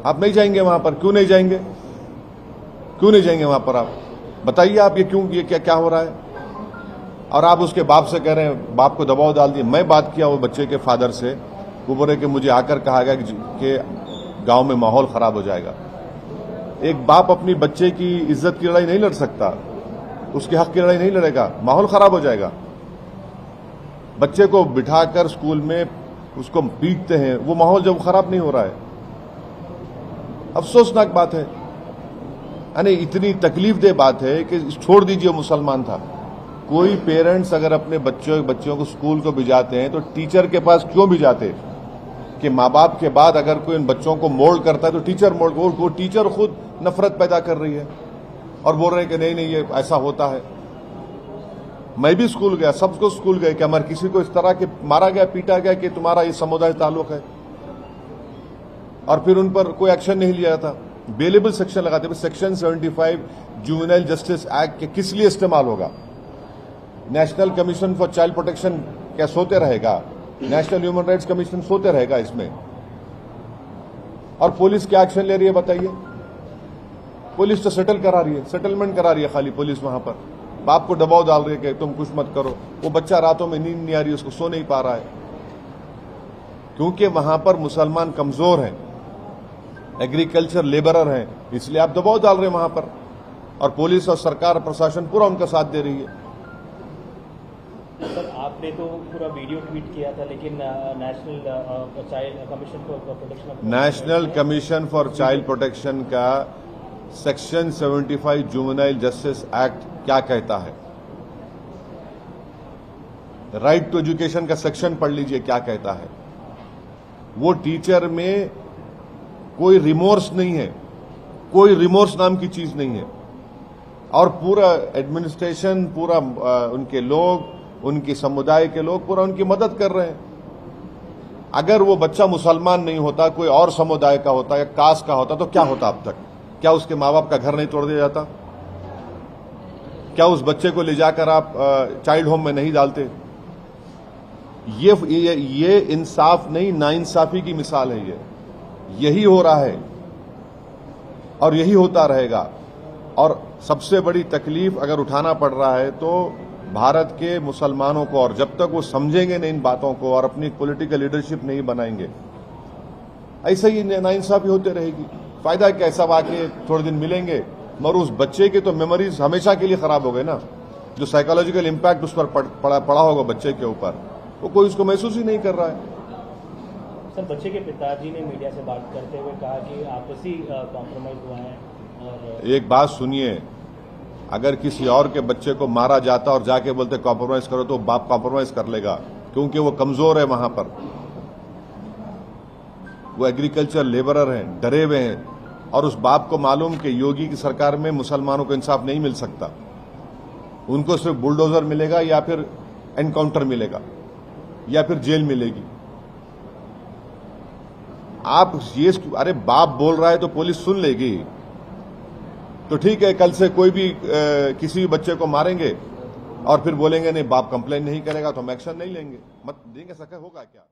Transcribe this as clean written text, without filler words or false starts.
आप नहीं जाएंगे वहां पर, क्यों नहीं जाएंगे? क्यों नहीं जाएंगे वहां पर? आप बताइए, आप ये क्यों, ये क्या हो रहा है? और आप उसके बाप से कह रहे हैं, बाप को दबाव डाल दिए। मैं बात किया वो बच्चे के फादर से, वो बोले कि मुझे आकर कहा गया कि गांव में माहौल खराब हो जाएगा। एक बाप अपनी बच्चे की इज्जत की लड़ाई नहीं लड़ सकता, उसके हक की लड़ाई नहीं लड़ेगा, माहौल खराब हो जाएगा। बच्चे को बिठाकर स्कूल में उसको पीटते हैं, वो माहौल जब खराब नहीं हो रहा है। अफसोसनाक बात है, यानी इतनी तकलीफदेह बात है कि छोड़ दीजिए मुसलमान था। कोई पेरेंट्स अगर अपने बच्चों को स्कूल को भिजाते हैं तो टीचर के पास क्यों भिजाते? कि माँ बाप के बाद अगर कोई इन बच्चों को मोल्ड करता है तो टीचर मोल्ड, वो टीचर खुद नफरत पैदा कर रही है और बोल रहे हैं कि नहीं नहीं ये ऐसा होता है। मैं भी स्कूल गया, सबको स्कूल गए कि हमारे किसी को इस तरह के मारा गया, पीटा गया कि तुम्हारा ये समुदाय ताल्लुक है, और फिर उन पर कोई एक्शन नहीं लिया था। बेलेबल सेक्शन लगाते, सेक्शन 75 जुवेनाइल जस्टिस एक्ट के किस लिए इस्तेमाल होगा? National commission for child protection क्या सोते रहेगा? नेशनल ह्यूमन राइट्स कमीशन सोते रहेगा इसमें? और पुलिस क्या एक्शन ले रही है बताइए? पुलिस तो सेटल करा रही है, सेटलमेंट करा रही है खाली पुलिस। वहां पर बाप को दबाव डाल रही है कि तुम कुछ मत करो। वो बच्चा रातों में नींद नहीं आ रही, उसको सो नहीं पा रहा है, क्योंकि वहां पर मुसलमान कमजोर हैं, एग्रीकल्चर लेबरर हैं, इसलिए आप दबाव डाल रहे हैं वहां पर। और पुलिस और सरकार प्रशासन पूरा उनका साथ दे रही है। सर, आपने तो पूरा वीडियो ट्वीट किया था, लेकिन national child commission for protection, national commission for child protection का सेक्शन 75 जुवेनाइल जस्टिस एक्ट क्या कहता है? राइट टू एजुकेशन का सेक्शन पढ़ लीजिए क्या कहता है। वो टीचर में कोई रिमोर्स नहीं है, कोई रिमोर्स नाम की चीज नहीं है, और पूरा एडमिनिस्ट्रेशन, पूरा उनके लोग, उनकी समुदाय के लोग पूरा उनकी मदद कर रहे हैं। अगर वो बच्चा मुसलमान नहीं होता, कोई और समुदाय का होता या कास्ट का होता तो क्या होता अब तक? क्या उसके माँ बाप का घर नहीं तोड़ दिया जाता? क्या उस बच्चे को ले जाकर आप चाइल्ड होम में नहीं डालते? ये इंसाफ नहीं, नाइंसाफी की मिसाल है। यही हो रहा है और यही होता रहेगा। और सबसे बड़ी तकलीफ अगर उठाना पड़ रहा है तो भारत के मुसलमानों को, और जब तक वो समझेंगे नहीं इन बातों को और अपनी पॉलिटिकल लीडरशिप नहीं बनाएंगे, ऐसे ही नाइंसाफी होते रहेगी। फायदा क्या है? सब आके थोड़े दिन मिलेंगे, मगर उस बच्चे की तो मेमोरीज हमेशा के लिए खराब हो गए ना। जो साइकोलॉजिकल इंपैक्ट उस पर पड़ा होगा बच्चे के ऊपर, वो कोई उसको महसूस ही नहीं कर रहा है। सर, बच्चे के पिताजी ने मीडिया से बात करते हुए कहा कि आपसी कॉम्प्रोमाइज हुआ है। और एक बात सुनिए, अगर किसी और के बच्चे को मारा जाता और जाके बोलते कॉम्प्रोमाइज करो, तो बाप कॉम्प्रोमाइज कर लेगा, क्योंकि वो कमजोर है वहां पर। वो एग्रीकल्चर लेबरर हैं, डरे हुए हैं, और उस बाप को मालूम कि योगी की सरकार में मुसलमानों को इंसाफ नहीं मिल सकता। उनको सिर्फ बुलडोजर मिलेगा, या फिर एनकाउंटर मिलेगा, या फिर जेल मिलेगी। आप ये, अरे बाप बोल रहा है तो पुलिस सुन लेगी तो ठीक है, कल से कोई भी किसी भी बच्चे को मारेंगे और फिर बोलेंगे नहीं बाप कंप्लेन नहीं करेगा तो हम एक्शन नहीं लेंगे, मत देंगे, सके होगा क्या?